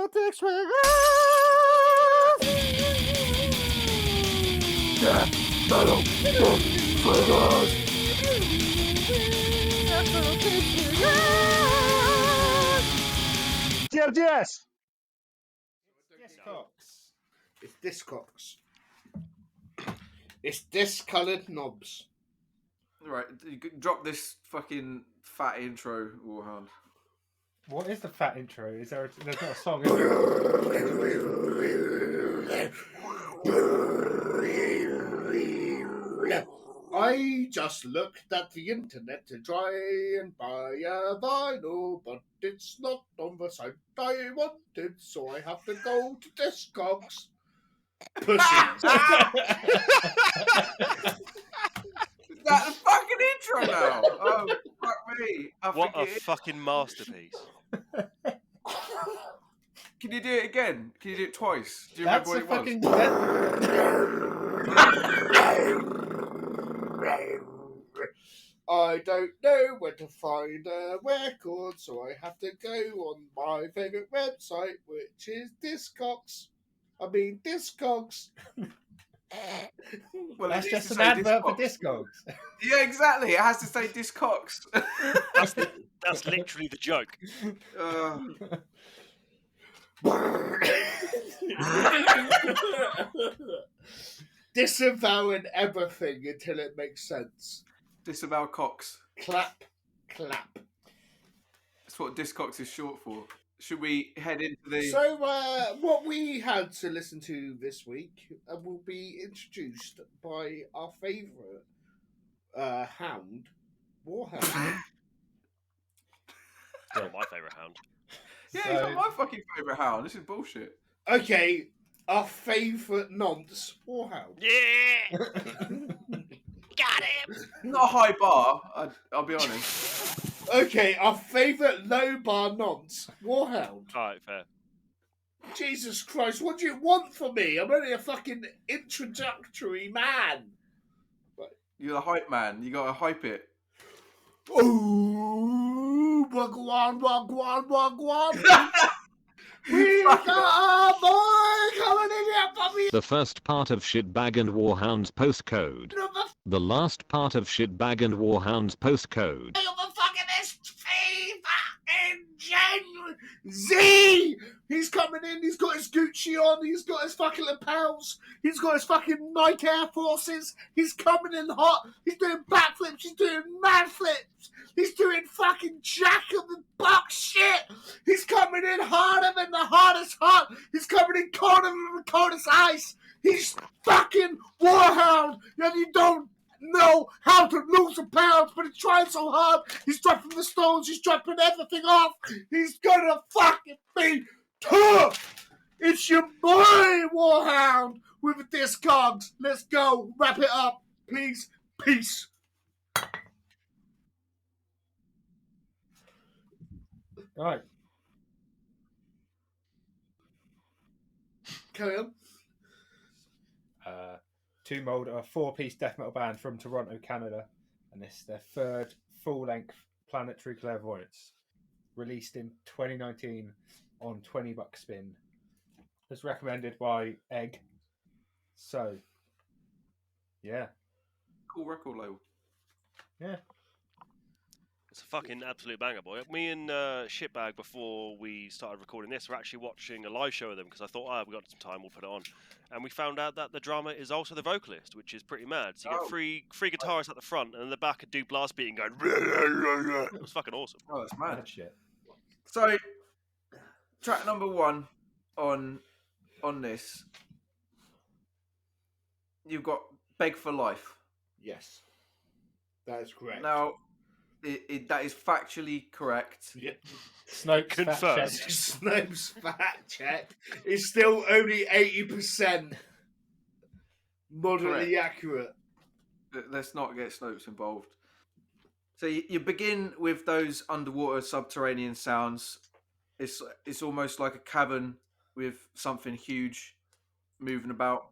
Exotic triggers! Metal triggers! DMDS! Discox. It's Discox. It's discoloured knobs. Right, you could drop this fucking fat intro, Warhound. What is the fat intro? Is there? There's not a song. Is there? I just looked at the internet to try and buy a vinyl, but it's not on the site I wanted, so I have to go to Discogs. Pussies. Is that the fucking intro now? Oh, fuck me. What a fucking masterpiece. Can you do it again? Can you do it twice? Do you That's remember what it a I don't know where to find a record, so I have to go on my favourite website, which is Discogs. Well, That's it just needs an to say advert for Discogs. Discogs. Yeah, exactly. It has to say Discogs. That's literally the joke. Disavowing everything until it makes sense. Disavow Cox. Clap, clap. That's what Discogs is short for. Should we head into the... So, what we had to listen to this week will be introduced by our favourite hound, Warhound. Still my favourite hound. Yeah, he's not my fucking favourite hound. This is bullshit. Okay, our favourite nonce, Warhound. Yeah! Got him! Not a high bar, I'll be honest. Okay, our favourite low bar nonce, Warhound. Alright, fair. Jesus Christ, what do you want from me? I'm only a fucking introductory man. You're the hype man. You gotta hype it. Ooh, wagwan, wagwan, wagwan. We got a boy coming in here, puppy. The first part of Shitbag and Warhound's postcode. The last part of Shitbag and Warhound's postcode. Z! He's coming in, he's got his Gucci on, he's got his fucking lapels, he's got his fucking Nike Air Forces, he's coming in hot, he's doing backflips, he's doing mad flips, he's doing fucking Jack of the Buck shit, he's coming in harder than the hardest hot, he's coming in colder than the coldest ice, he's fucking Warhound, and you don't know how to lose a pound, but he's trying so hard. He's dropping the stones, he's dropping everything off. He's gonna fucking be tough. It's your boy Warhound with the Discogs. Let's go, wrap it up, please. Peace. Right. Carry on. Two Mold are a four-piece death metal band from Toronto, Canada, and this is their third full-length Planetary Clairvoyance, released in 2019 on 20 Buck Spin. It's recommended by Egg. So, yeah. Cool record label. Yeah. It's a fucking absolute banger, boy. Me and Shitbag, before we started recording this, were actually watching a live show of them because I thought, we got some time, we'll put it on. And we found out that the drummer is also the vocalist, which is pretty mad. So you get three guitarists at the front, and in the back a dude blast beating going. It was fucking awesome. Oh, that's mad. That shit. So, track number one on this, you've got Beg for Life. Yes, that is correct. Now, that is factually correct. Yeah. Snopes Confirmed. fact check. Snopes fact check is still only 80% moderately accurate. Let's not get Snopes involved. So you begin with those underwater subterranean sounds. It's almost like a cavern with something huge moving about.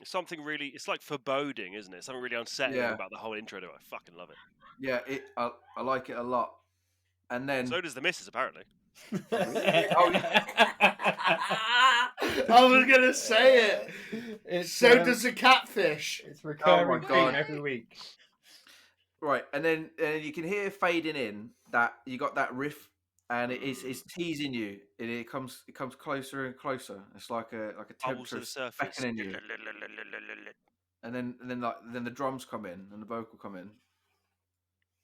It's something really. It's like foreboding, isn't it? Something really unsettling Yeah. about the whole intro. I fucking love it. Yeah, I like it a lot. And then So does the missus, apparently. I was gonna say it. It's, So does a catfish. It's recurring Oh my God. theme every week. right, and then you can hear fading in that you got that riff, and it's teasing you. It comes closer and closer. It's like a Bubbles to temperature the surface. beckoning you. And then the drums come in and the vocal come in,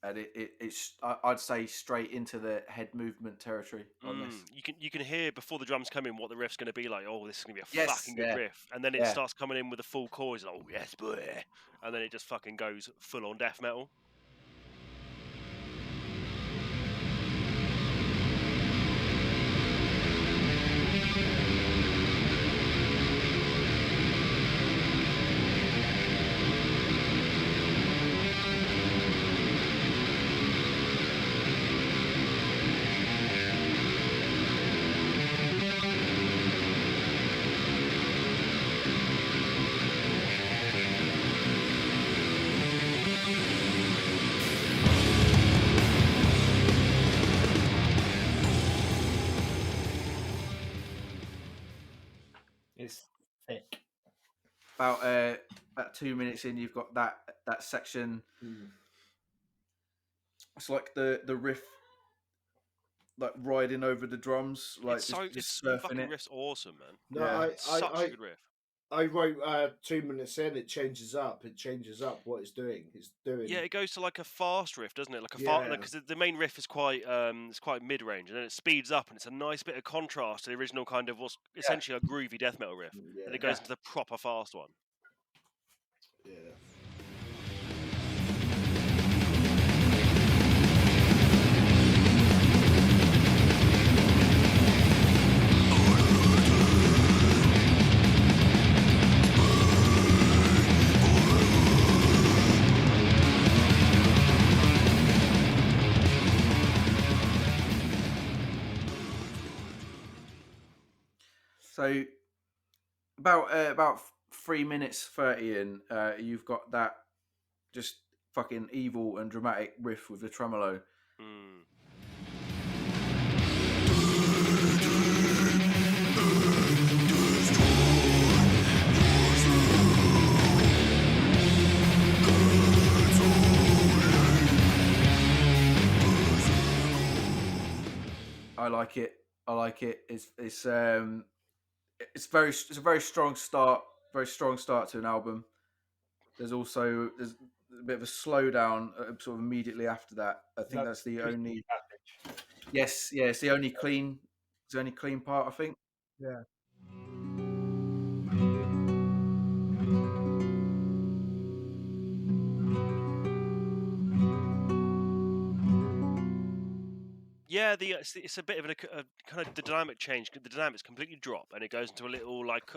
and it's I'd say straight into the head movement territory on this. You can hear before the drums come in what the riff's going to be like. Oh, this is going to be a Yes, fucking good yeah. riff, and then it Yeah. starts coming in with a full chorus. Oh yes, boy, and then it just fucking goes full on death metal. It's thick. About 2 minutes in, you've got that section. It's like the riff, like riding over the drums, like It's just fucking surfing it. riff's awesome, man. No, Yeah. I Such a good riff. I wrote 2 minutes in. It changes up. It changes up what it's doing. It's doing. Yeah, it goes to like a fast riff, doesn't it? Like a Yeah. because the main riff is quite mid range, and then it speeds up, and it's a nice bit of contrast to the original kind of what's essentially a groovy death metal riff. Yeah. And it goes into the proper fast one. Yeah. So about 3 minutes 30 in, you've got that just fucking evil and dramatic riff with the tremolo. Mm. I like it. It's a very strong start. Very strong start to an album. There's a bit of a slowdown sort of immediately after that. I think that's the only. Yes, yeah, it's the only clean. It's the only clean part, I think. Yeah. Yeah, it's a bit of a kind of the dynamic change. The dynamics completely drop, and it goes into a little like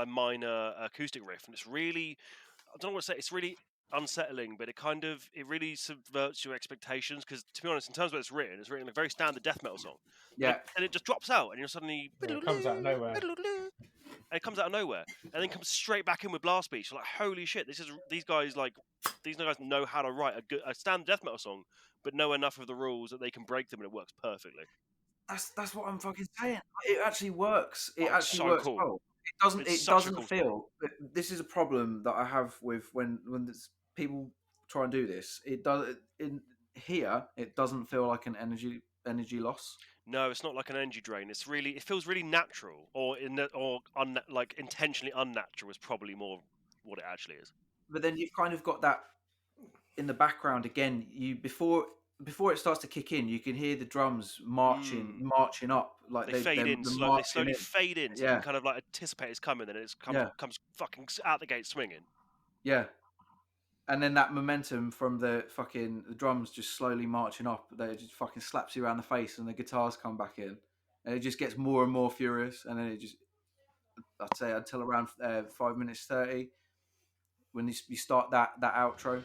minor acoustic riff, and it's really, I don't know what to say. It's really unsettling, but it really subverts your expectations. Because to be honest, in terms of what it's written like a very standard death metal song. Yeah, and it just drops out, and you're suddenly It comes out of nowhere. And it comes out of nowhere, and then comes straight back in with blast beats. You're like, holy shit! These guys know how to write a standard death metal song, but know enough of the rules that they can break them, and it works perfectly. that's what I'm fucking saying. It actually works. It Oh, actually so works cool. well. It's It doesn't feel. This is a problem that I have with when people try and do this. It does in here. It doesn't feel like an energy loss. No, it's not like an energy drain. It feels really natural, or like intentionally unnatural is probably more what it actually is. But then you've kind of got that in the background again. Before it starts to kick in, you can hear the drums marching up, like They fade in slowly. They slowly fade in, so you Yeah. can kind of like anticipate it's coming, and it comes fucking out the gate swinging. Yeah. And then that momentum from the drums just slowly marching up, that it just fucking slaps you around the face, and the guitars come back in, and it just gets more and more furious, and then it just, I'd say until around 5 minutes 30, when you start that outro.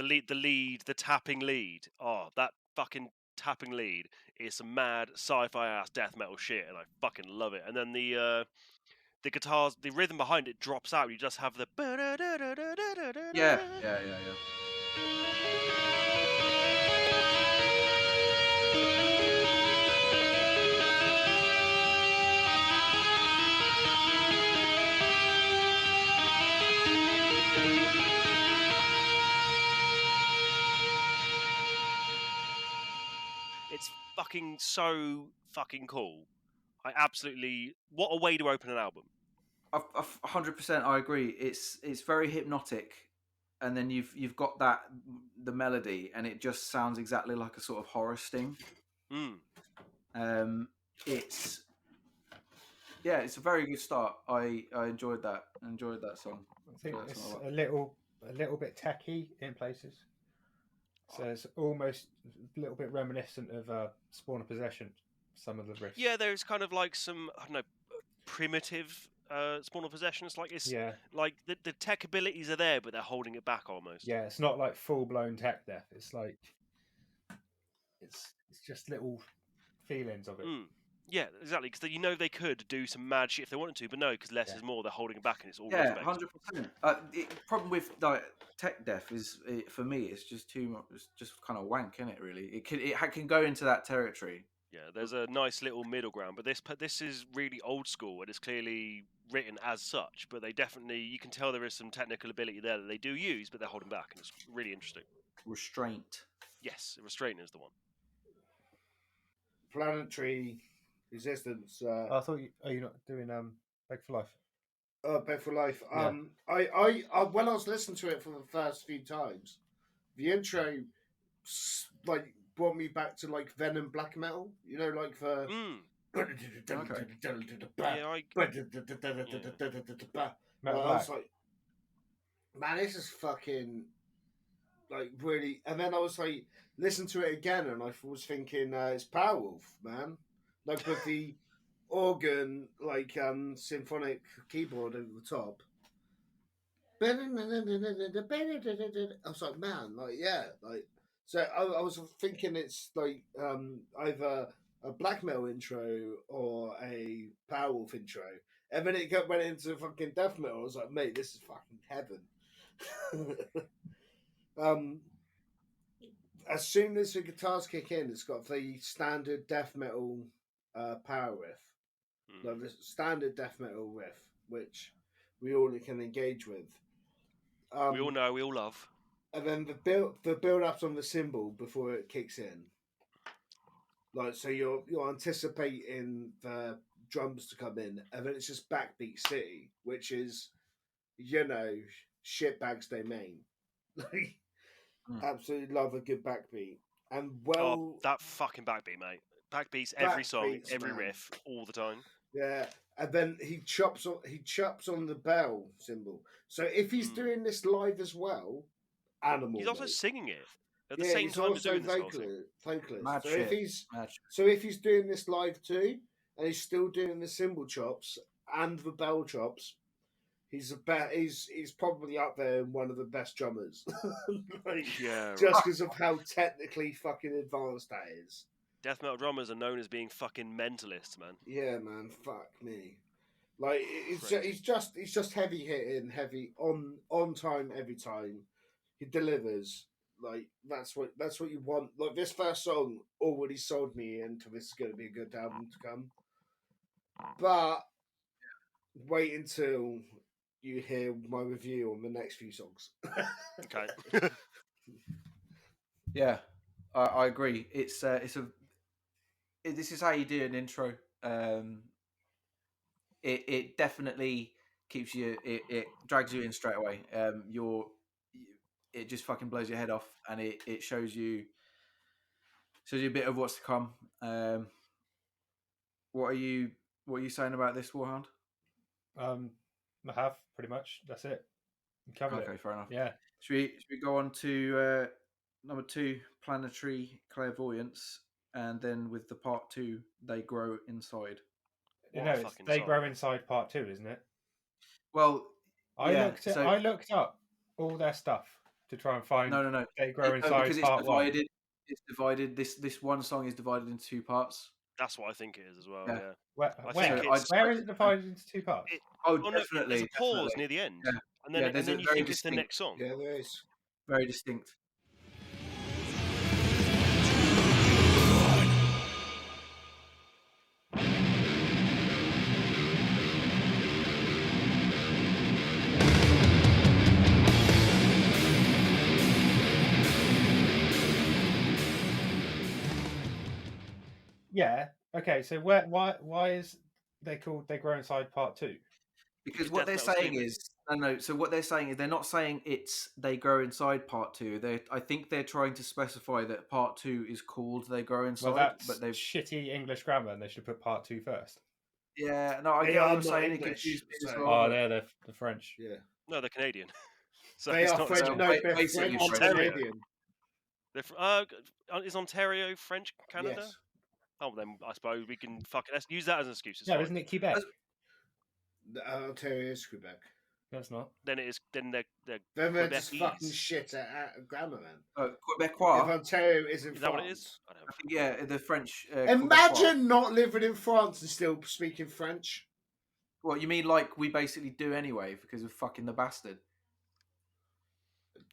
the tapping lead. Oh, that fucking tapping lead is some mad sci-fi ass death metal shit, and I fucking love it. And then the guitars, the rhythm behind it drops out. You just have the Yeah. It's fucking so fucking cool. I absolutely, what a way to open an album. 100%. I agree. It's very hypnotic, and then you've got the melody, and it just sounds exactly like a sort of horror sting. It's a very good start. I enjoyed that. Song. I think it's a little bit techy in places. So it's almost a little bit reminiscent of Spawn of Possession. Some of the riffs. Yeah, there's kind of like some, I don't know, primitive Spawn of Possession. It's like like the tech abilities are there, but they're holding it back almost. Yeah, it's not like full blown tech death. It's like it's just little feelings of it. Yeah, exactly. Because they could do some mad shit if they wanted to, but no, because less is more. They're holding it back, and it's all 100%. Problem with like tech death is for me, it's just too much. It's just kind of wank, isn't it? Really, it can go into that territory. Yeah, there's a nice little middle ground, but this is really old school, and it's clearly written as such. But they definitely, you can tell there is some technical ability there that they do use, but they're holding back, and it's really interesting. Restraint. Yes, restraint is the one. Planetary Resistance. I thought you're not doing Beg for Life. Beg for Life. Yeah. I when I was listening to it for the first few times, the intro like brought me back to like Venom black metal. You know, like the. I was like, man, this is fucking like really. And then I was like, listen to it again, and I was thinking, it's Powerwolf, man. Like with the organ, like symphonic keyboard over the top. I was like, man, like yeah, like so. I was thinking it's like either a black metal intro or a Powerwolf intro, and then it went into fucking death metal. I was like, mate, this is fucking heaven. As soon as the guitars kick in, it's got the standard death metal power riff, like the standard death metal riff, which we all can engage with. We all know, we all love. And then the build ups on the cymbal before it kicks in. Like so, you're anticipating the drums to come in, and then it's just Backbeat City, which is, shitbags domain. Like, absolutely love a good backbeat, and that fucking backbeat, mate. Backbeats every song, every riff, all the time. Yeah, and then he chops on the bell cymbal. So if he's doing this live as well, animal. He's also singing it at the same time as doing this vocalist. So if he's doing this live too, and he's still doing the cymbal chops and the bell chops, he's probably up there in one of the best drummers. Just because of how technically fucking advanced that is. Death metal drummers are known as being fucking mentalists, man. Yeah, man. Fuck me. Like he's just heavy hitting, heavy on time every time. He delivers. Like that's what you want. Like this first song already sold me into this is going to be a good album to come. But wait until you hear my review on the next few songs. Okay. Yeah, I agree. This is how you do an intro. It definitely keeps you. It drags you in straight away. It just fucking blows your head off, and it shows you a bit of what's to come. What are you saying about this, Warhound? I have pretty much. That's it. Covered it. Okay, fair enough. Yeah. Should we go on to number 2, Planetary Clairvoyance, and then with the part 2, They Grow Inside. They Grow Inside part 2, isn't it? Well, I looked up all their stuff to try and find No. They Grow No, Inside because it's Part 1? divided. It's divided. This one song is divided into 2 parts. That's what I think it is as well. Yeah. Yeah. Where, I where, think it's- where is it divided into 2 parts? Oh, no, definitely. there's a pause definitely. near the end, Yeah. and then Yeah, and there's then a you very think it's the distinct- next song. Yeah, there is. Very distinct. Yeah. Okay. So why is they called They Grow Inside Part 2? Because what they're death metal's saying stupid. is no. So what they're saying is they're not saying it's They Grow Inside Part 2. I think they're trying to specify that Part 2 is called They Grow Inside. Well, that's but they've shitty English grammar, and they should put Part 2 first. yeah. No, I They get what are I'm not saying. It English, confused me as so- well. Oh, they're the French. Yeah. No, they're Canadian. So They it's are not French. so- No, they're basically French French. Canadian. Is Ontario French Canada? Yes. Oh, then I suppose we can fucking let's use that as an excuse. It's Yeah, fine. isn't it Quebec? Ontario is Quebec. No, it's not. Then it is. Then they're They're just Quebecese. fucking shit at grammar, man. If Quebecois. Ontario is in Is that France. what it is? I don't I think, yeah, the French. Imagine not living in France and still speaking French. What you mean? Like we basically do anyway because of fucking the bastard.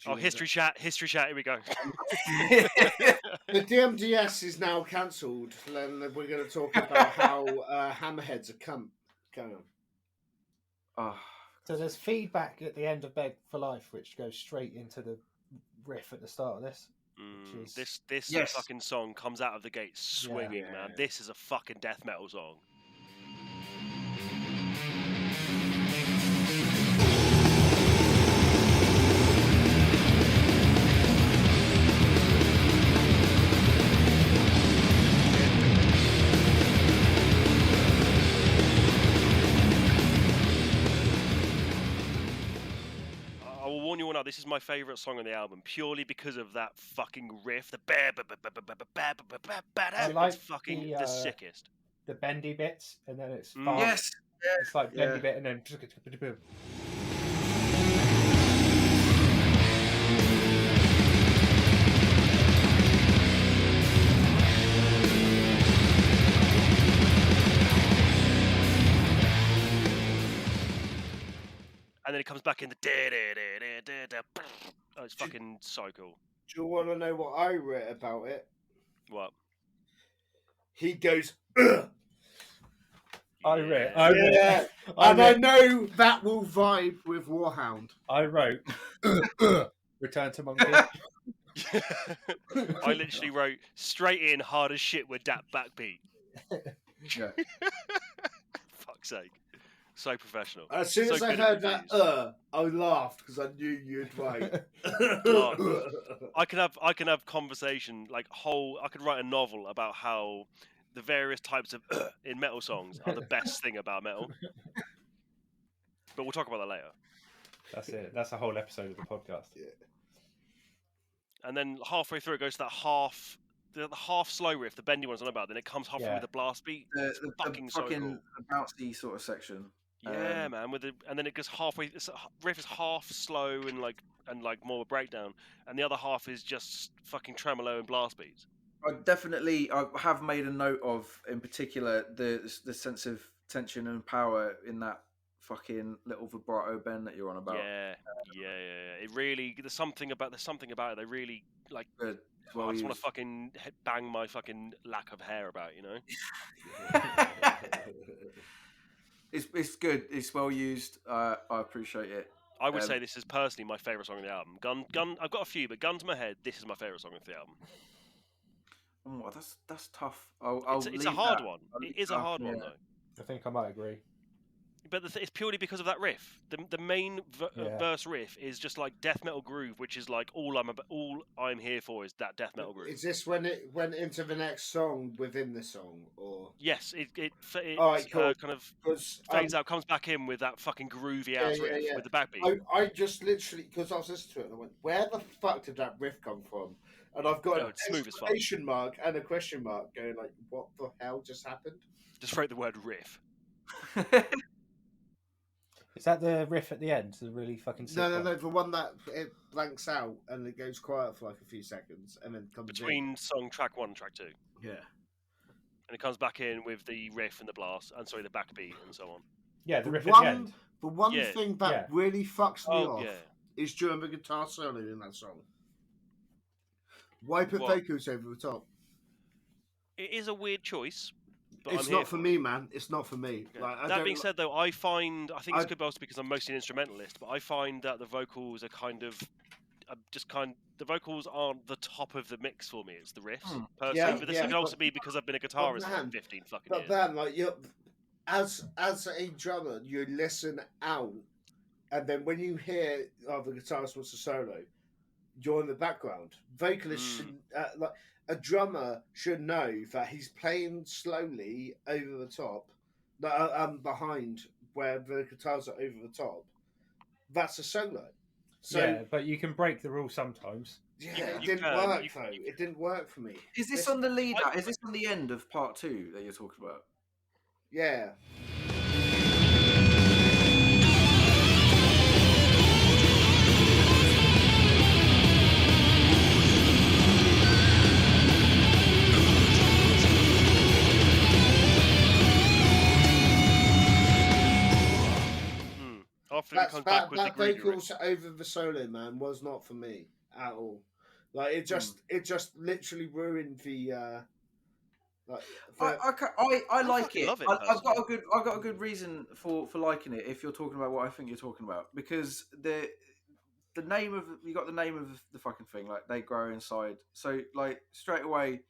Oh, history chat. History chat. Here we go. The DMDS is now cancelled, and we're going to talk about how hammerheads are cunt. Go on. Oh, So there's feedback at the end of Beg for Life, which goes straight into the riff at the start of this. Which is- This Yes. fucking song comes out of the gate swinging, Yeah. man. This is a fucking death metal song. I will warn you all now, this is my favourite song on the album, purely because of that fucking riff. The I like it's fucking the, the sickest. the bendy bits, and then it's Mm. fast. yes. It's like Yeah. bendy bit, and then And then it comes back in the da-da-da-da-da-da. Oh, it's fucking so cool. Do you want to know what I read about it? What? He goes, ugh. I wrote. Yeah. And I know that will vibe with Warhound. I wrote. Return to Monkey. I literally wrote straight in hard as shit with that backbeat. Yeah. Fuck's sake. So professional. As soon So as I good at heard that, reviews. I laughed because I knew you'd write. I could have conversation like I could write a novel about how the various types of in metal songs are the best thing about metal. But we'll talk about that later. That's it. That's a whole episode of the podcast. And then halfway through it goes to that the half slow riff, the bendy one's on about, then it comes halfway Yeah. with the blast beat. The Fucking so cool. bouncy sort of section. Yeah, man. And then it goes halfway. This riff is half slow and like more of a breakdown, and the other half is just fucking tremolo and blast beats. I have made a note of, in particular, the sense of tension and power in that fucking little vibrato bend that you're on about. Yeah. It really there's something about it. They really like. Good. I just want used. to fucking bang my fucking lack of hair about, you know. It's good. It's well used. I appreciate it. I would say this is personally my favorite song on the album. Gun. I've got a few, but gun to my head, this is my favorite song on the album. Oh, that's tough. It's a hard one. It is a hard one though. I think I might agree. But it's purely because of that riff. The main verse riff is just like death metal groove, which is like all I'm here for is that death metal groove. Is this when it went into the next song within the song, or? Yes, it Alright, cool. kind of Because fades out, comes back in with that fucking groovy ass riff with the backbeat. I just literally, because I was listening to it, and I went, "Where the fuck did that riff come from?" And I've got No, an it's smooth as fuck. exclamation mark and a question mark going like, "What the hell just happened?" Just wrote the word riff. Is that the riff at the end? The really fucking sick No, one? the one that it blanks out and it goes quiet for like a few seconds and then comes Between song track 1 and track 2. in. Yeah. And it comes back in with the riff and the blast, and sorry, the backbeat and so on. Yeah, the The riff at the one, end. the one Yeah. thing that Yeah. really fucks me off yeah. is during the guitar solo in that song. Why put What? vocals over the top? It is a weird choice, but It's I'm here not for it. me, man. It's not for me. Okay. Like, That being said, though, I think I- this could be also because I'm mostly an instrumentalist, but I find that the vocals are the vocals aren't the top of the mix for me. It's the riffs, personally. Yeah, but this yeah, could also but- be because I've been a guitarist for man, like 15 fucking But years. then, like, as a drummer, you listen out, and then when you hear the guitarist wants a solo, you're in the background. Vocalists should, like a drummer should know that he's playing slowly over the top, behind where the guitars are over the top. That's a solo. So Yeah, but you can break the rule sometimes. yeah, You it didn't can, work you though. can. It didn't work for me. Is this This- on the lead? I- Is this on the end of part 2 that you're talking about? Yeah. After he comes back with the That greedy riff. vocals over the solo, man, was not for me at all. Like it just literally ruined the. I like fucking it. love it, I've got a good reason for liking it. If you're talking about what I think you're talking about, because the name of you got the name of the fucking thing, like they grow inside. So like straight away,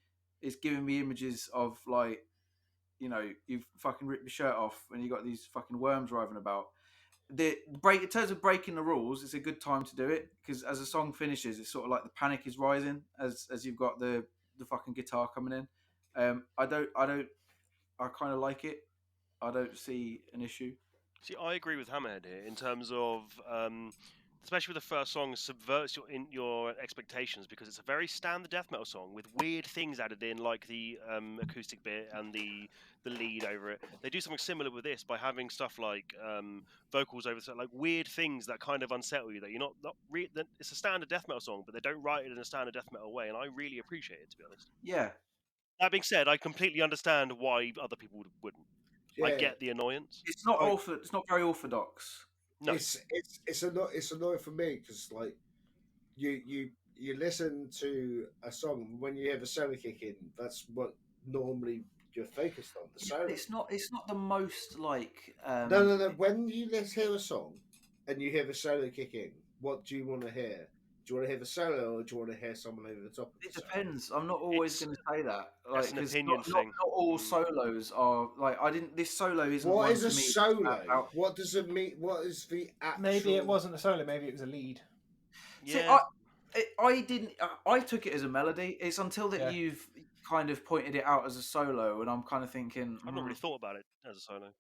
it's giving me images of like, you know, you've fucking ripped your shirt off and you got these fucking worms driving about. In terms of breaking the rules, it's a good time to do it because as the song finishes, it's sort of like the panic is rising as you've got the fucking guitar coming in. I kind of like it. I don't see an issue. See, I agree with Hammerhead here in terms of, especially with the first song, subverts your expectations because it's a very standard death metal song with weird things added in, like the acoustic bit and the lead over it. They do something similar with this by having stuff like vocals over, like weird things that kind of unsettle you. That you're that it's a standard death metal song, but they don't write it in a standard death metal way, and I really appreciate it, to be honest. Yeah. That being said, I completely understand why other people wouldn't. I Yeah. get the annoyance. It's not It's not very orthodox. No. It's annoying for me because like you listen to a song when you hear the solo kick in. That's what normally you're focused on. The solo. It's not the most like. No. When you hear a song and you hear the solo kick in, what do you want to hear? Do you want to hear the solo or do you want to hear someone over the top of It the solo? depends. I'm not always going to say that. Like, That's an 'cause opinion not thing. all solos are like. I didn't. This solo isn't. What one is for a me solo? about- What does it mean? What is the actual... Maybe it wasn't a solo, maybe it was a lead. See, Yeah. I didn't. I took it as a melody. It's until that Yeah. you've kind of pointed it out as a solo, and I'm kind of thinking. I've not really thought about it as a solo.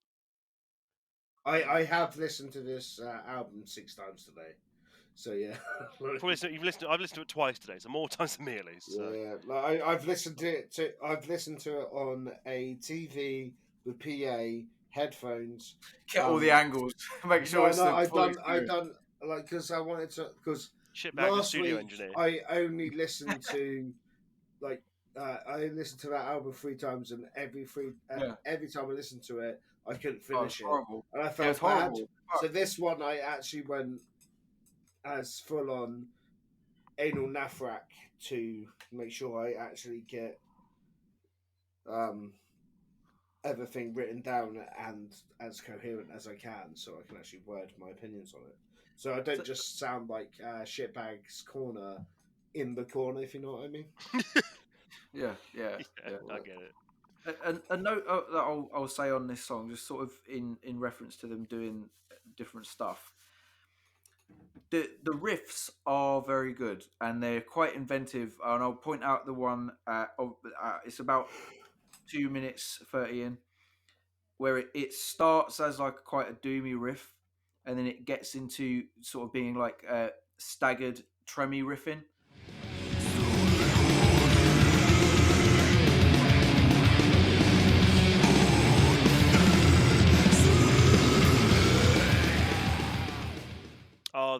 I have listened to this album 6 times today, so yeah. I've listened to it twice today, so more times than me at least. So. Yeah, like I've listened to it. I've listened to it on a TV with PA headphones. Get all the angles. Make sure it's. I've full done experience. like because I wanted to because Shitbag the last studio week engineer. I only listened to like I listened to that album 3 times, and every time I listened to it, I couldn't Oh, finish it's it, horrible. and I Yeah, felt it's bad. horrible. So this one, I actually went as full on anal naphrak to make sure I actually get everything written down and as coherent as I can, so I can actually word my opinions on it. So I don't just sound like shitbag's corner in the corner, if you know what I mean. Yeah. I get it. A note that I'll say on this song, just sort of in reference to them doing different stuff. The riffs are very good and they're quite inventive. And I'll point out the one. It's about 2 minutes 30 in, where it starts as like quite a doomy riff, and then it gets into sort of being like a staggered tremmy riffing.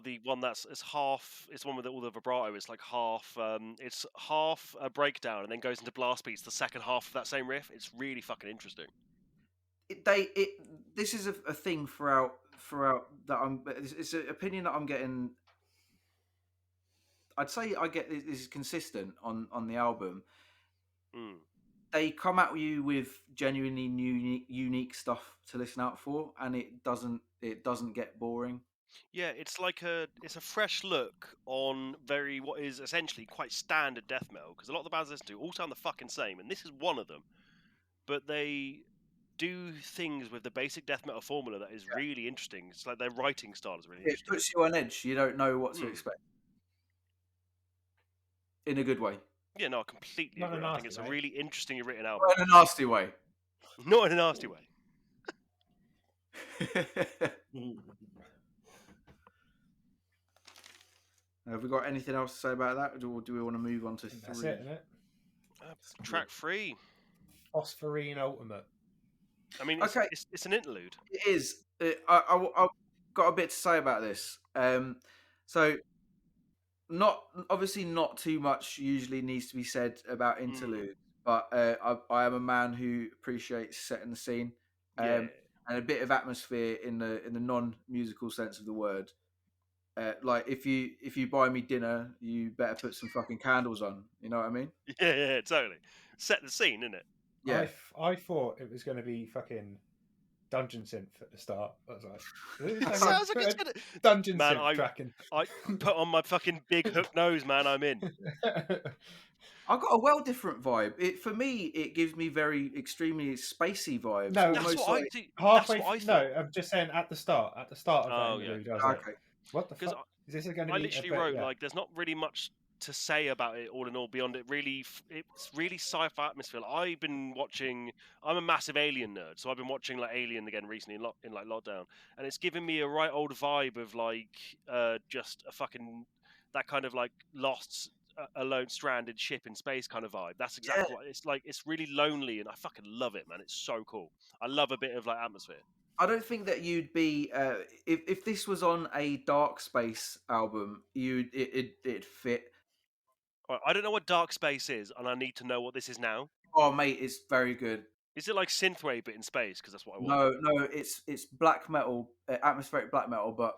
the one it's half. It's one with all the vibrato. It's like half. It's half a breakdown and then goes into blast beats. The second half of that same riff. It's really fucking interesting. This is a thing throughout that it's an opinion that I'm getting. I'd say I get this is consistent on the album. They come at you with genuinely unique stuff to listen out for, and it doesn't get boring. Yeah, it's like it's a fresh look on what is essentially quite standard death metal, because a lot of the bands I listen to all sound the fucking same, and this is one of them. But they do things with the basic death metal formula that is really interesting. It's like their writing style is really interesting. It puts you on edge. You don't know what to expect. In a good way. Yeah, no, I completely agree. I think it's a really interestingly written album. Not in a nasty way. Not in a nasty way. Have we got anything else to say about that, or do we want to move on to 3? That's it, isn't it? Track 3. Phosphorine Ultimate. I mean, it's an interlude. It is. I've got a bit to say about this. So, obviously not too much usually needs to be said about interludes, but I am a man who appreciates setting the scene and a bit of atmosphere in the non-musical sense of the word. Like if you buy me dinner, you better put some fucking candles on. You know what I mean? Yeah, totally. Set the scene, innit? Yeah. I thought it was going to be fucking Dungeon Synth at the start. I was like, sounds like it's gonna Dungeon Synth tracking. I put on my fucking big hook nose, man. I'm in. I got a well different vibe. For me, it gives me very extremely spacey vibes. No, that's what I do. Halfway. That's what I no, I'm just saying at the start. At the start of that interlude, I was like, "What the fuck? Is this going to be?" I literally wrote like, "There's not really much to say about it all in all beyond it's really sci-fi atmosphere." I've been watching. I'm a massive Alien nerd, so I've been watching like Alien again recently in like lockdown, and it's given me a right old vibe of like just a fucking that kind of like lost. A lone stranded ship in space kind of vibe. That's exactly what it's like. It's really lonely, and I fucking love it, man. It's so cool. I love a bit of like atmosphere. I don't think that you'd be if this was on a Dark Space album, it'd fit. Right, I don't know what Dark Space is, and I need to know what this is now. Oh, mate, it's very good. Is it like synthwave but in space? Because that's what I want. No, it's black metal, atmospheric black metal, but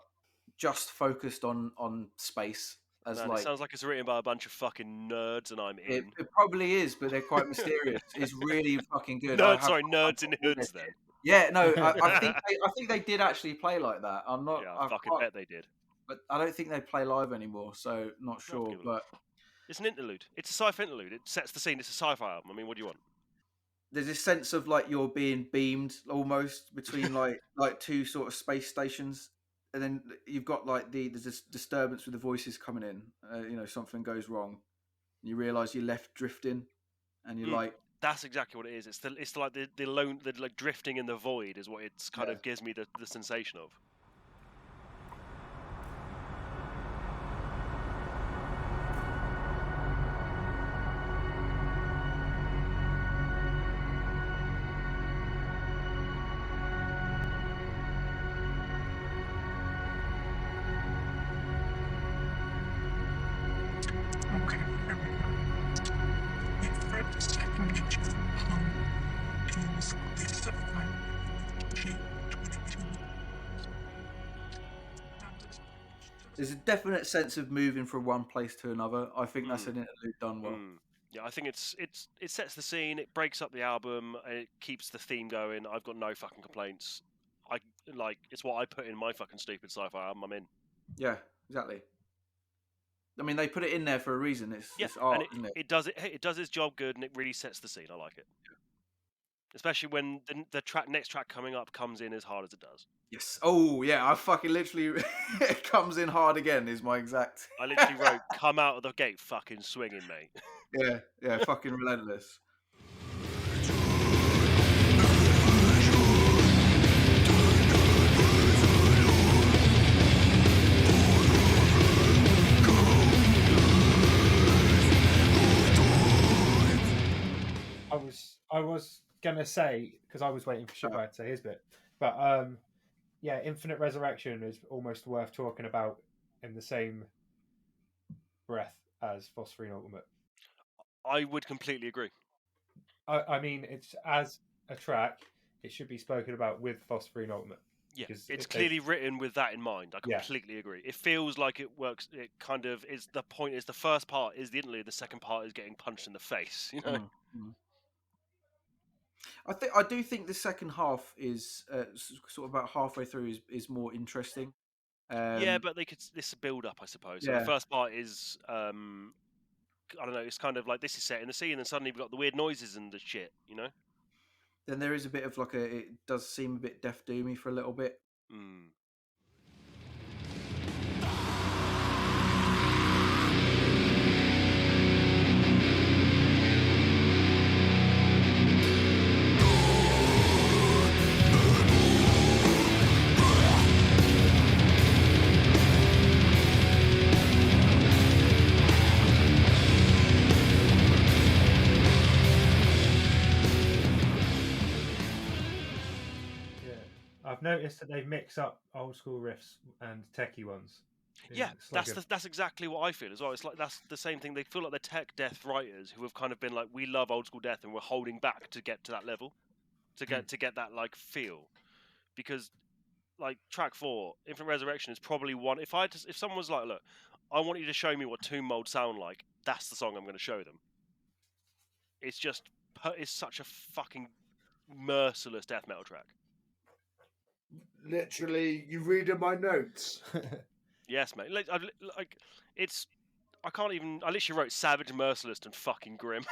just focused on space. Man, it sounds like it's written by a bunch of fucking nerds, and I'm in. It probably is, but they're quite mysterious. It's really fucking good. Nerds in hoods then. Yeah, no, I think they did actually play like that. I'm not. Yeah, I fucking bet they did. But I don't think they play live anymore, so not sure. But it's an interlude. It's a sci-fi interlude. It sets the scene. It's a sci-fi album. I mean, what do you want? There's this sense of like you're being beamed almost between like two sort of space stations. And then you've got like there's this disturbance with the voices coming in. Something goes wrong. You realise you're left drifting, and you're like, that's exactly what it is. It's like the lone, the like drifting in the void is what it's kind of gives me the sensation of. There's a definite sense of moving from one place to another. I think that's an interlude done well. Yeah, I think it sets the scene, it breaks up the album, it keeps the theme going. I've got no fucking complaints. It's what I put in my fucking stupid sci-fi album. I'm in. Yeah, exactly. I mean, they put it in there for a reason. It's art, and isn't it? It does its job good, and it really sets the scene. I like it. Yeah. Especially when the next track coming up comes in as hard as it does. Yes. Oh, yeah. I fucking literally it comes in hard again. Is my exact. I literally wrote, "Come out of the gate, fucking swinging, mate." Yeah, fucking relentless. I was gonna say, because I was waiting for Shibad to say his bit, but Infinite Resurrection is almost worth talking about in the same breath as Phosphorine Ultimate. I would completely agree. I mean, it's as a track, it should be spoken about with Phosphorine Ultimate. Yeah, because it's they- clearly written with that in mind. I Yeah. completely agree. It feels like it works. It kind of is. The point is the first part is the interlude. The second part is getting punched in the face. You know. I do think the second half is sort of about halfway through is more interesting. Yeah, but they could. This build up, I suppose. So Yeah. the first part is. I don't know. It's kind of like this is set in the sea, and then suddenly we've got the weird noises and the shit. You know. Then there is a bit of like it does seem a bit Death Doomy for a little bit. Mm. I've noticed that they mix up old school riffs and techie ones. Yeah, It's like that's exactly what I feel as well. It's like that's the same thing. They feel like the tech death writers who have kind of been like, we love old school death, and we're holding back to get to that level, to get that like feel, because like track 4, Infinite Resurrection is probably one. If someone was like, look, I want you to show me what Tomb Mold sound like, that's the song I'm going to show them. It's just it's such a fucking merciless death metal track. Literally, you reading my notes. Yes, mate. Like it's. I can't even. I literally wrote savage, merciless, and fucking grim.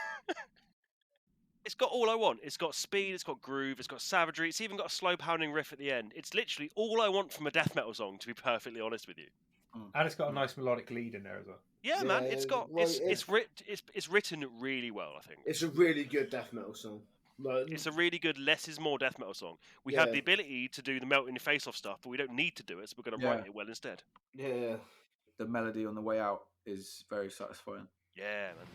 It's got all I want. It's got speed. It's got groove. It's got savagery. It's even got a slow pounding riff at the end. It's literally all I want from a death metal song. To be perfectly honest with you. And it's got a nice melodic lead in there as well. Yeah, man. Yeah, It's got. well, It's written really well. I think. It's a really good death metal song. But It's a really good less is more death metal song. We have the ability to do the melt in your face off stuff, but we don't need to do it, so we're going to write it well instead. yeah. The melody on the way out is very satisfying. Yeah, man.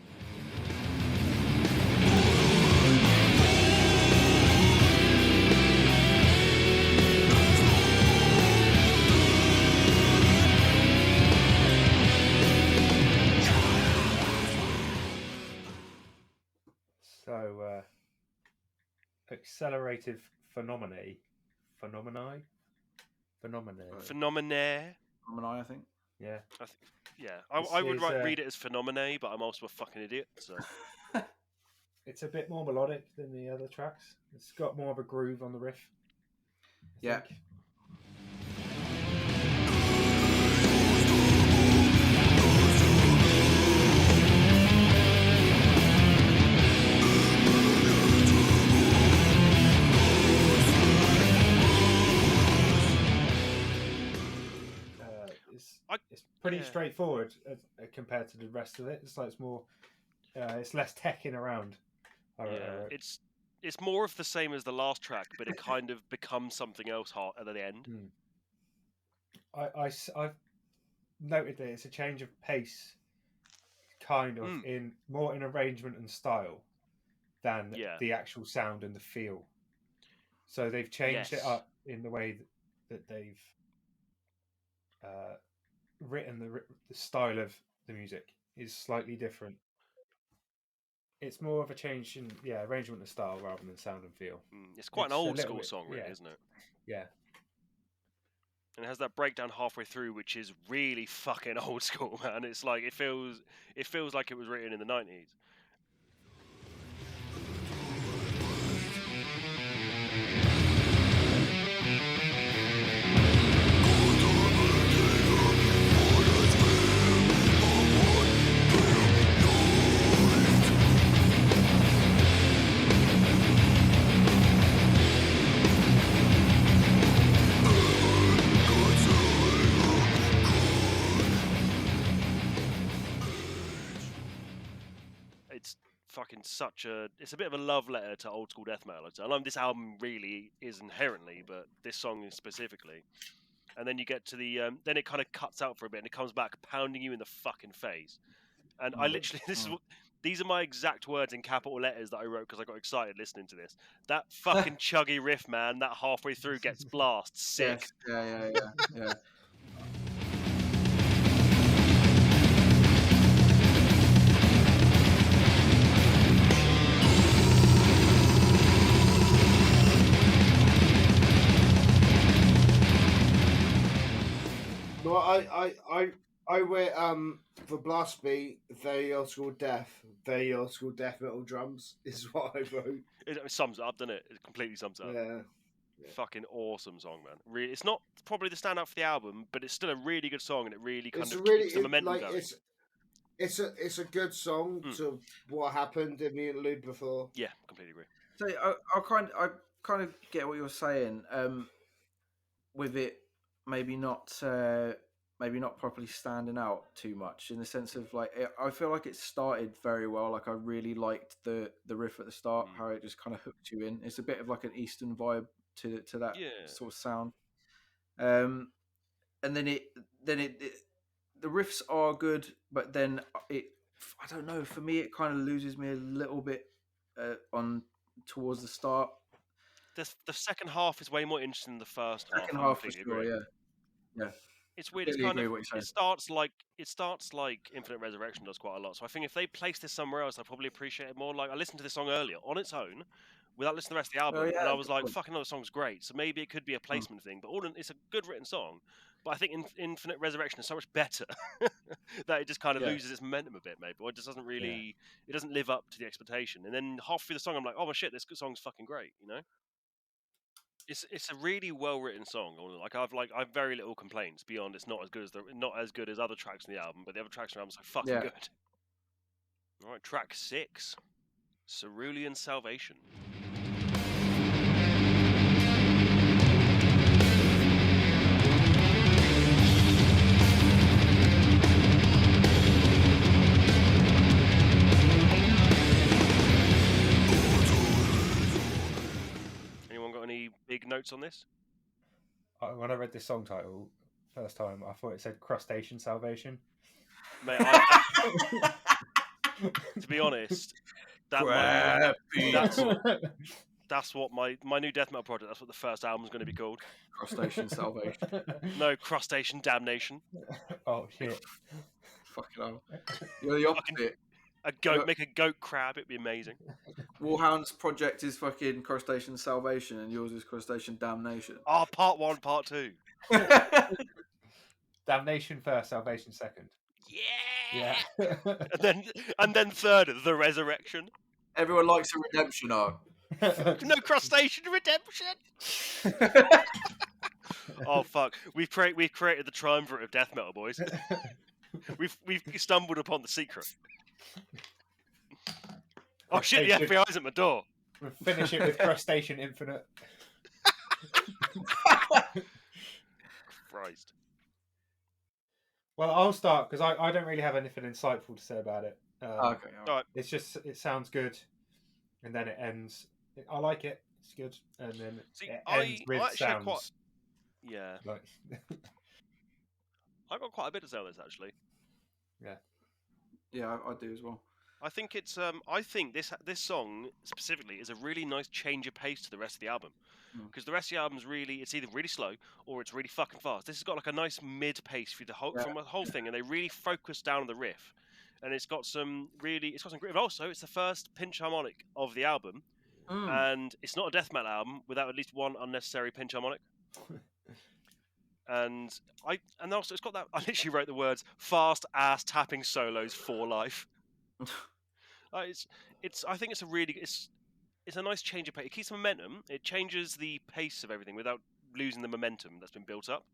So, accelerative phenomena. Phenomenaire. I think. Yeah. I would read it as phenomena, but I'm also a fucking idiot. So It's a bit more melodic than the other tracks. It's got more of a groove on the riff. I think. It's pretty straightforward compared to the rest of it. It's like it's more, it's less teching around. It's more of the same as the last track, but it kind of becomes something else hot at the end. I've noted that it's a change of pace, kind of more in arrangement and style than the actual sound and the feel. So they've changed it up in the way that they've written the style of the music is slightly different. It's more of a change in arrangement and style rather than sound and feel. It's quite an old school song, really, isn't it? Yeah. And it has that breakdown halfway through, which is really fucking old school, man. It's like it feels like it was written in the 90s. It's a bit of a love letter to old school death metal. I know this album really is inherently, but this song is specifically. And then you get to the then it kind of cuts out for a bit and it comes back pounding you in the fucking face. And I literally these are my exact words in capital letters that I wrote because I got excited listening to this. That fucking chuggy riff, man, that halfway through gets blast sick. Yeah. I went for blast beat. Very old school death. Very old school death metal drums is what I wrote. It sums it up, doesn't it? It completely sums it up. Yeah. Fucking awesome song, man. Really, it's not probably the standout for the album, but it's still a really good song, and it really kind of keeps the momentum going. It's a good song to what happened in the interlude before. Yeah, completely agree. So I kind of get what you're saying. With it, maybe not properly standing out too much in the sense of like I feel like it started very well. Like I really liked the riff at the start, how it just kind of hooked you in. It's a bit of like an Eastern vibe to that sort of sound. And then it the riffs are good, but then I don't know. For me, it kind of loses me a little bit on towards the start. The second half is way more interesting than the first half. Second half for sure, yeah. It's weird. It's kind of it starts like Infinite Resurrection does quite a lot. So I think if they placed this somewhere else, I'd probably appreciate it more. Like I listened to this song earlier on its own, without listening to the rest of the album, and I was like, "Fucking, the song's great." So maybe it could be a placement thing. But it's a good written song. But I think Infinite Resurrection is so much better that it just kind of loses its momentum a bit, maybe, or it just doesn't really it doesn't live up to the expectation. And then half through the song, I'm like, "Oh my shit, this song's fucking great," you know. It's a really well written song. I've very little complaints beyond it's not as good as other tracks in the album, but the other tracks on the album are so fucking good. All right, track 6, Cerulean Salvation. Big notes on this? When I read this song title first time, I thought it said Crustacean Salvation. Mate, to be honest, that's what my new death metal project. That's what the first album's going to be called. Crustacean Salvation. No, Crustacean Damnation. Oh shit! Fucking hell. You're the opposite. Make a goat crab. It'd be amazing. Warhound's project is fucking Crustacean Salvation, and yours is Crustacean Damnation. Oh, part 1, part 2. Damnation first, Salvation second. Yeah. and then third, the Resurrection. Everyone likes a redemption arc. No Crustacean Redemption. Oh fuck! We've created the triumvirate of death metal, boys. We've stumbled upon the secret. Oh shit! The FBI's at my door. We'll finish it with Crustacean Infinite. Christ. Well, I'll start because I don't really have anything insightful to say about it. Okay. All right. It's just it sounds good, and then it ends. I like it. It's good, and then it ends with sounds. Yeah. Like... I've got quite a bit to say on this actually. Yeah, I do as well. I think it's I think this song specifically is a really nice change of pace to the rest of the album, because the rest of the album's it's either really slow or it's really fucking fast. This has got like a nice mid pace from the whole thing, and they really focus down on the riff, and it's got some great. Also, it's the first pinch harmonic of the album, and it's not a death metal album without at least one unnecessary pinch harmonic. And also it's got that. I literally wrote the words "fast ass tapping solos for life." I think it's a nice change of pace. It keeps the momentum. It changes the pace of everything without losing the momentum that's been built up.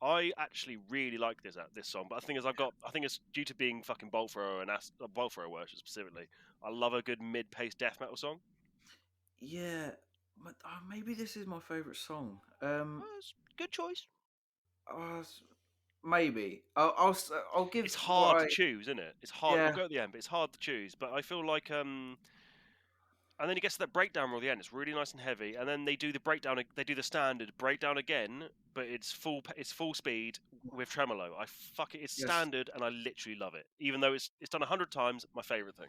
I actually really like this song, but the thing is, I think it's due to being fucking Bolt Thrower and Bolt Thrower worship specifically. I love a good mid-paced death metal song. Yeah, but maybe this is my favourite song. Good choice. Maybe I'll give. It's hard to choose, isn't it? It's hard. We'll go at the end, but it's hard to choose. But I feel like and then it gets to that breakdown roll at the end. It's really nice and heavy, and then they do the breakdown. They do the standard breakdown again, but it's full speed with tremolo. It's standard, and I literally love it. Even though it's done 100 times, my favourite thing.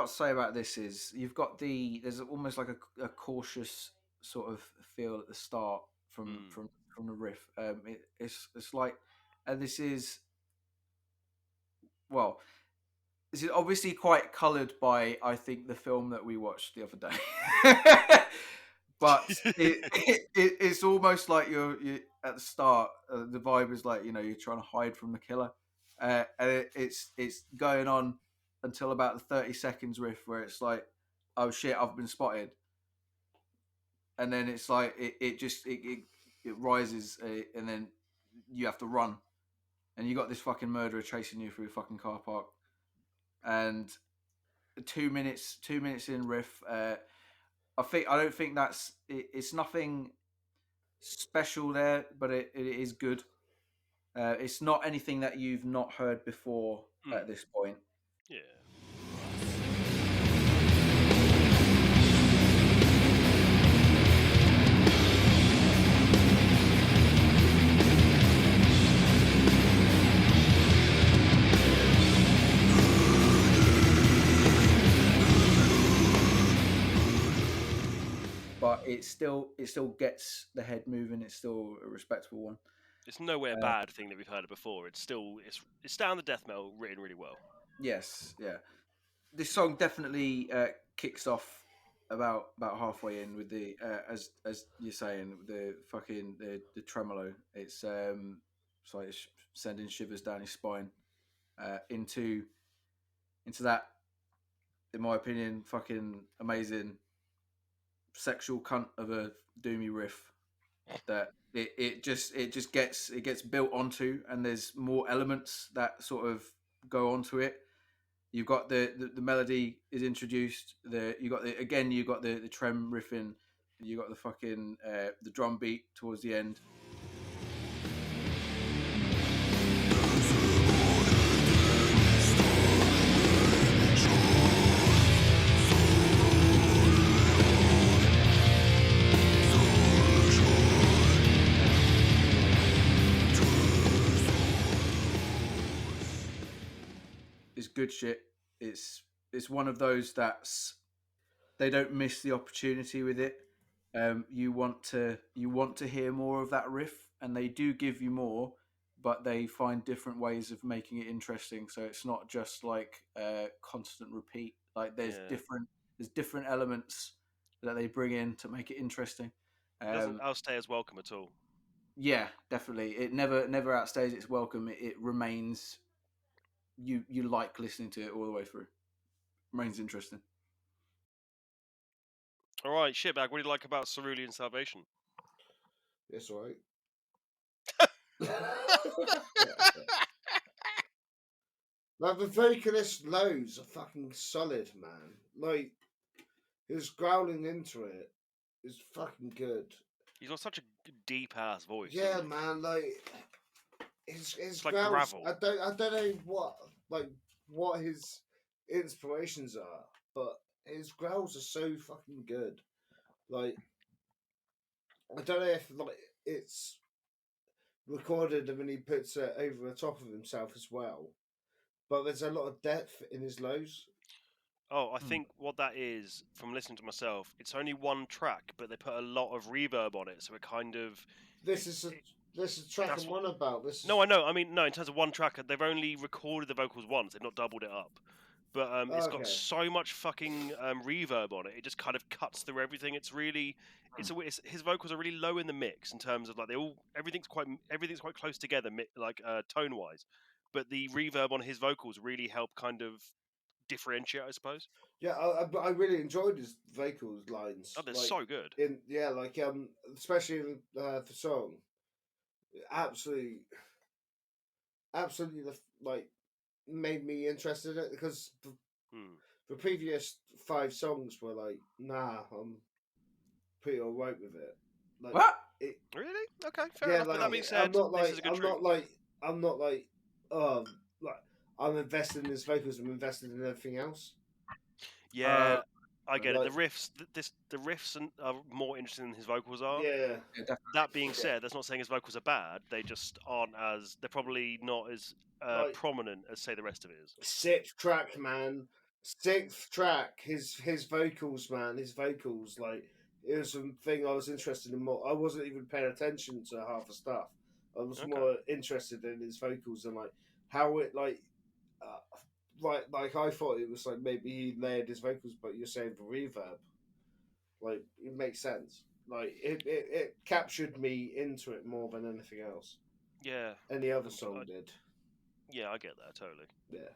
got to say about this is there's almost like a cautious sort of feel at the start from the riff. It's like, and this is obviously quite coloured by, I think, the film that we watched the other day. But it's almost like you're at the start. The vibe is like, you're trying to hide from the killer, and it's going on until about the 30 seconds riff where it's like, oh shit, I've been spotted, and then it's like it rises, and then you have to run, and you got this fucking murderer chasing you through a fucking car park, and 2 minutes in riff. I don't think it's nothing special there, but it is good. It's not anything that you've not heard before at this point. Yeah. But it still gets the head moving. It's still a respectable one. It's nowhere bad thing that we've heard it before. It's still it's down the death metal written really well. Yes, yeah. This song definitely kicks off about halfway in with the as you're saying, the fucking the tremolo. It's like it's sending shivers down his spine into that, in my opinion, fucking amazing sexual cunt of a doomy riff that it just gets built onto, and there's more elements that sort of go onto it. You've got the melody is introduced. You got the trem riffing. You got the fucking the drum beat towards the end. It's good shit. It's one of those that's, they don't miss the opportunity with it. You want to hear more of that riff, and they do give you more, but they find different ways of making it interesting. So it's not just like constant repeat. Like there's different elements that they bring in to make it interesting. It doesn't outstay as welcome at all. Yeah, definitely. It never outstays its welcome. It remains. You like listening to it all the way through. Remains interesting. All right, shitbag. What do you like about Cerulean Salvation? It's all right. Like the vocalist lows are fucking solid, man. Like his growling into it is fucking good. He's got such a deep ass voice. Yeah, man. Like his like growls. gravel. I don't know what his inspirations are, but his growls are so fucking good. Like I don't know if like it's recorded and then he puts it over the top of himself as well. But there's a lot of depth in his lows. Oh, I think what that is, from listening to myself, it's only one track, but they put a lot of reverb on it, so it kind of. This is track I'm on about. No, I know. I mean, no. In terms of one track, they've only recorded the vocals once. They've not doubled it up. But it's got so much fucking reverb on it. It just kind of cuts through everything. It's really, his vocals are really low in the mix in terms of like everything's quite close together, like tone wise. But the reverb on his vocals really help kind of differentiate, I suppose. Yeah, I really enjoyed his vocals lines. Oh, they're like, so good. Especially in the song, absolutely, like made me interested in it because the previous 5 songs were like, nah, I'm pretty alright with it. Like, what? Really? Okay, fair enough. But that being said, this is a good track. I'm not like I'm invested in his vocals. I'm invested in everything else. Yeah, I get it. The riffs are more interesting than his vocals are. Yeah. That being said, that's not saying his vocals are bad. They just aren't as. They're probably not as prominent as say the rest of it is. 6th track, man. 6th track, his vocals, man, his vocals, like, it was something I was interested in more. I wasn't even paying attention to half the stuff. I was Okay. more interested in his vocals and like how it like I thought it was like maybe he layered his vocals, but you're saying for reverb, like it makes sense. Like it captured me into it more than anything else. Yeah. Any other song did. Yeah, I get that totally. Yeah.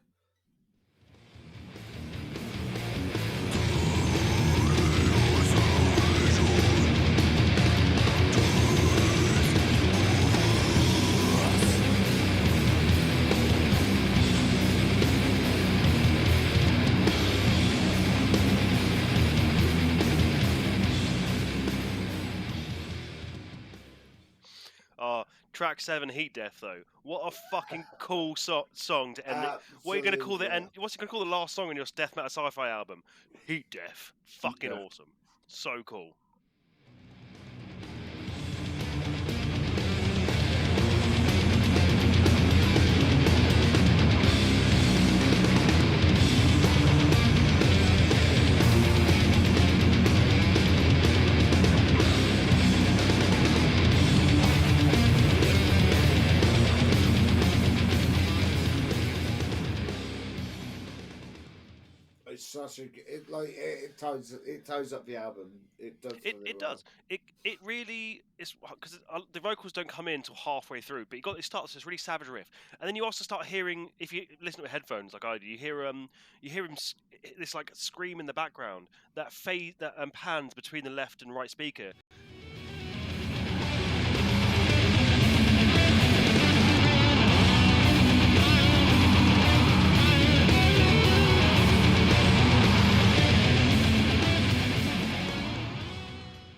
Track 7, Heat Death, though. What a fucking cool song to end it. What are you going to call what's you going to call the last song on your death metal sci-fi album? Heat Death. Fucking awesome. So cool. It's such a it ties up the album. It does. It does. It really is, because the vocals don't come in until halfway through, but it starts this really savage riff, and then you also start hearing, if you listen to headphones like I do, you hear him this like scream in the background that pans between the left and right speaker.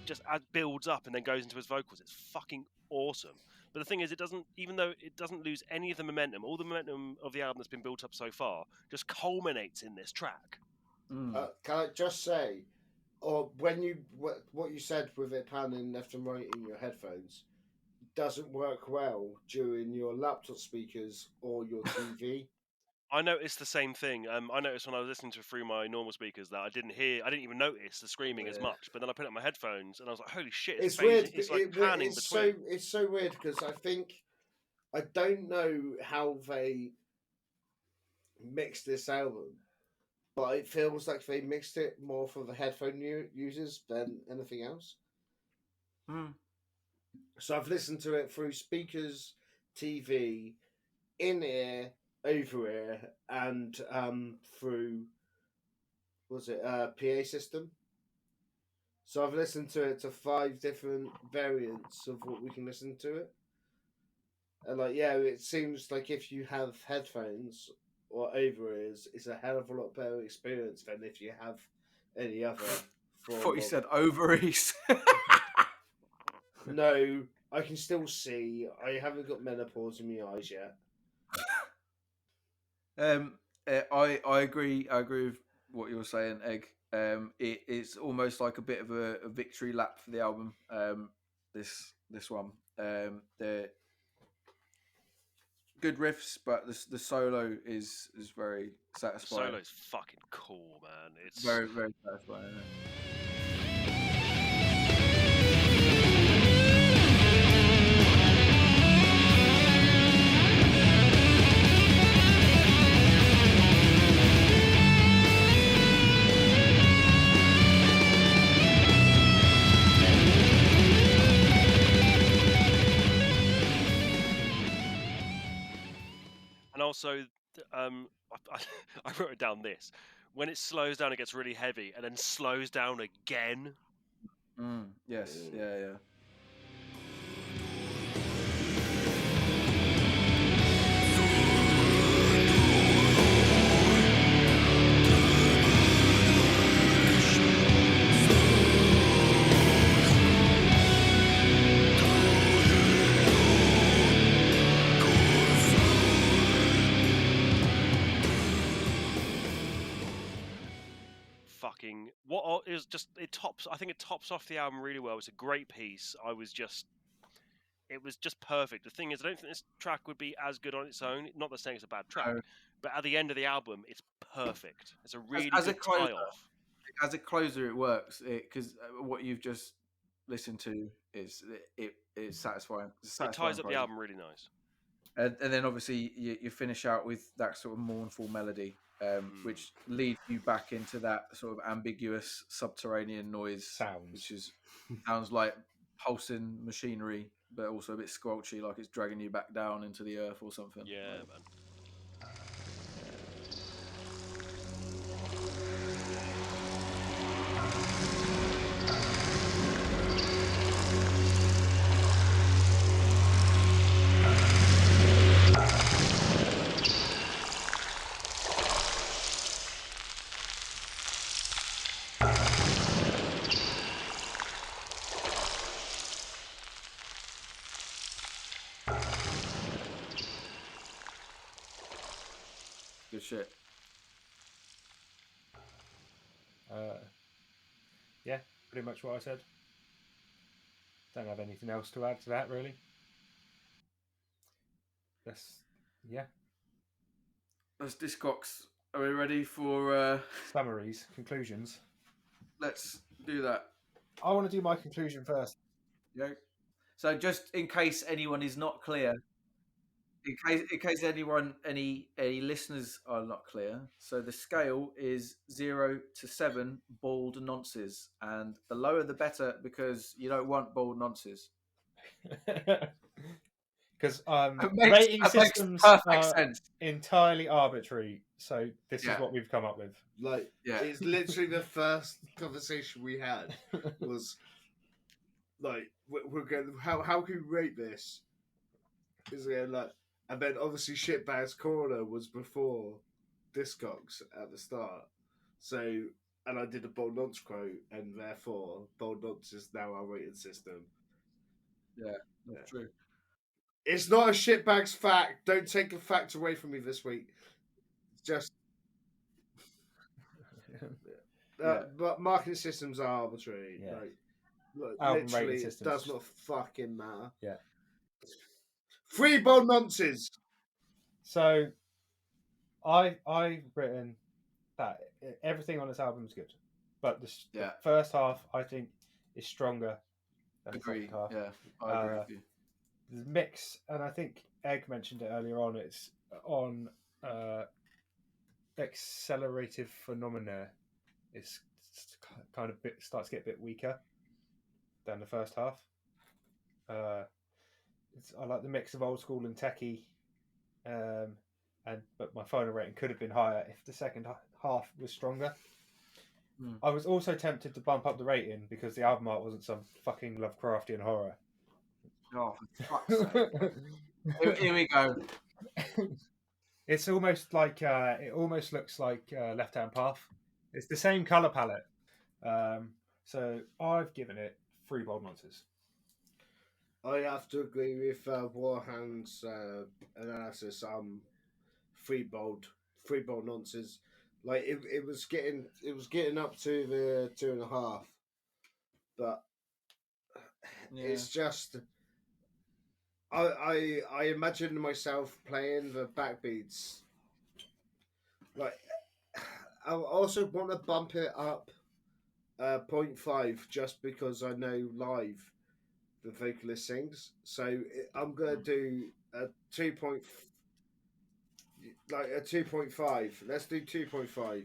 Just builds up and then goes into his vocals. It's fucking awesome. But the thing is, even though it doesn't lose any of the momentum, all the momentum of the album that's been built up so far just culminates in this track. Can I just say, or what you said with it panning left and right in your headphones doesn't work well during your laptop speakers or your TV. I noticed the same thing. I noticed when I was listening to it through my normal speakers that I didn't even notice the screaming as much. But then I put it on my headphones and I was like, "Holy shit!" It's weird. It's like panning between. It's so weird because I don't know how they mixed this album, but it feels like they mixed it more for the headphone users than anything else. So I've listened to it through speakers, TV, in ear, over ear, and through PA system. So I've listened to it to 5 different variants of what we can listen to it. And it seems like if you have headphones or over ears, it's a hell of a lot better experience than if you have any other form. I thought you said ovaries. No, I can still see. I haven't got menopause in my eyes yet. I agree. I agree with what you're saying, Egg. It's almost like a bit of a victory lap for the album. This one. They're good riffs, but the solo is very satisfying. The solo's fucking cool, man. It's very, very satisfying. And also, I wrote it down this. When it slows down, it gets really heavy, and then slows down again. Yes, yeah. What is just it tops. I think it tops off the album really well. It's a great piece. I was just it was just perfect. The thing is, I don't think this track would be as good on its own. Not that saying it's a bad track, No. but at the end of the album, it's perfect. It's a really as a good closer, tie-off. As a closer, it works because what you've just listened to is it's satisfying. It's a It ties up the closing. album really nice. And then obviously you finish out with that sort of mournful melody, which leads you back into that sort of ambiguous subterranean noise Sounds. which sounds like pulsing machinery, but also a bit squelchy, like it's dragging you back down into the earth or something. Yeah, like, man. good shit. Yeah, pretty much what I said. Don't have anything else to add to that, really. Let's Discogs. Are we ready for Summaries, conclusions. let's do that. I want to do my conclusion first. Yeah. So just in case anyone is not clear, in case any listeners are not clear, so the scale is 0 to 7 bald nonces, and the lower the better because you don't want bald nonces. Because It rating makes systems perfect are sense. entirely arbitrary. So this Yeah. is what we've come up with. Like, Yeah. it's literally the first conversation we had was like, we're going, how can we rate this? Is it like, and then obviously Shitbag's Corner was before Discogs at the start. So, and I did a Bold Nonce quote, and therefore Bold Nonce is now our rating system. Yeah, that's true. It's not a Shitbag's fact. Don't take a fact away from me this week. It's just. But marketing systems are arbitrary. Yeah. Like, Album literally, rating it systems. does not fucking matter. Yeah. 3 Bold Nonces. So I've written that everything on this album is good, but the first half I think is stronger than the second half. Yeah, I agree with you. The mix, and I think Egg mentioned it earlier on. It's on accelerative phenomena. It's kind of starts to get a bit weaker than the first half. I like the mix of old school and techie, but my final rating could have been higher if the second half was stronger. I was also tempted to bump up the rating because the album art wasn't some fucking Lovecraftian horror. Oh, for fuck's sake. Here we go. It's almost like it almost looks like Left Hand Path. It's the same color palette. So I've given it 3 Bold Nonces. I have to agree with Warhand's analysis. 3 bold nonces. Like it was getting up to the 2.5, but it's just I imagine myself playing the backbeats. Like I also want to bump it up 0.5 just because I know live the vocalist sings. So I'm gonna do a 2.5. Let's do 2.5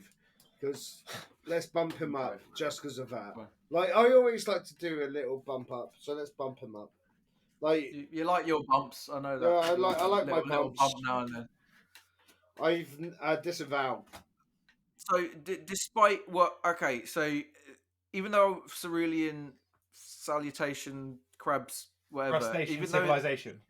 because let's bump him up just because of that. Like I always like to do a little bump up, so let's bump him up. Like you like your bumps, I know that. Yeah, I like my bumps. Bump now and then. I've disavow. So despite what? Okay, so even though Cerulean Salutation Crabs whatever, Crustacean even Civilization.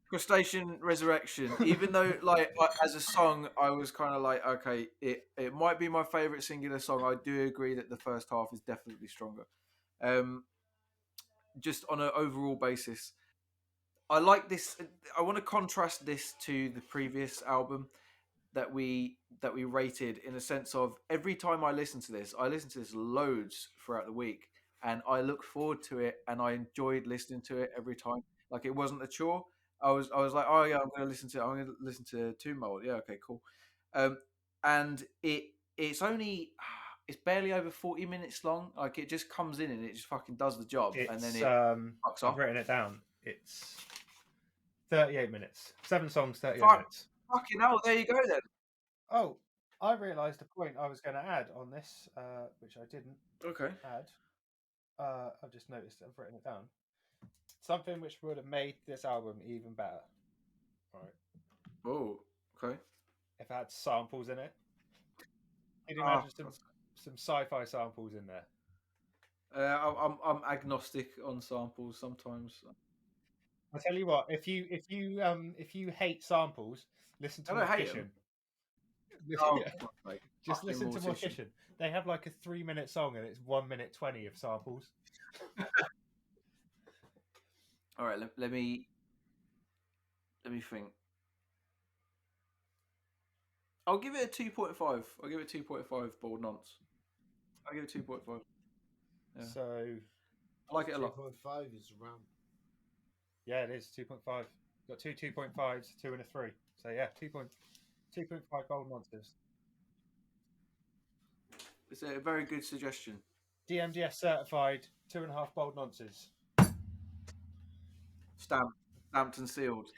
Crustacean Resurrection, even though like as a song I was kind of like, okay, it might be my favorite singular song, I do agree that the first half is definitely stronger. Just on an overall basis, I like this. I want to contrast this to the previous album that we rated, in a sense of every time I listen to this loads throughout the week, and I look forward to it, and I enjoyed listening to it every time. Like it wasn't a chore. I was like, oh yeah, I'm going to listen to Tomb Mold. Yeah, okay, cool. And it's only it's barely over 40 minutes long. Like it just comes in and it just fucking does the job, and then it fucks I've off. written it down. It's 38 minutes. 7 songs, 38 minutes. Fucking hell, there you go then. Oh, I realised a point I was going to add on this, which I didn't Okay. add. I've just noticed I've written it down. Something which would have made this album even better. Right. Oh, okay. If it had samples in it. Can you imagine some sci-fi samples in there? I'm agnostic on samples sometimes. I tell you what, if you hate samples, listen to I don't hate Mortician. Oh, Yeah. Just listen to Mortician. They have like a 3-minute song and it's 1 minute 20 of samples. All right, let me think. I'll give it a 2.5. I'll give it 2.5 bald nonce. I'll give it 2.5. Yeah. So I like it a lot. 2.5 is round. yeah, it is 2.5. Got two 2.5s, 2 and a 3. So yeah, 2.5 gold monsters. It's a very good suggestion. DMDS certified, 2.5 bold nonces. Stamped and sealed.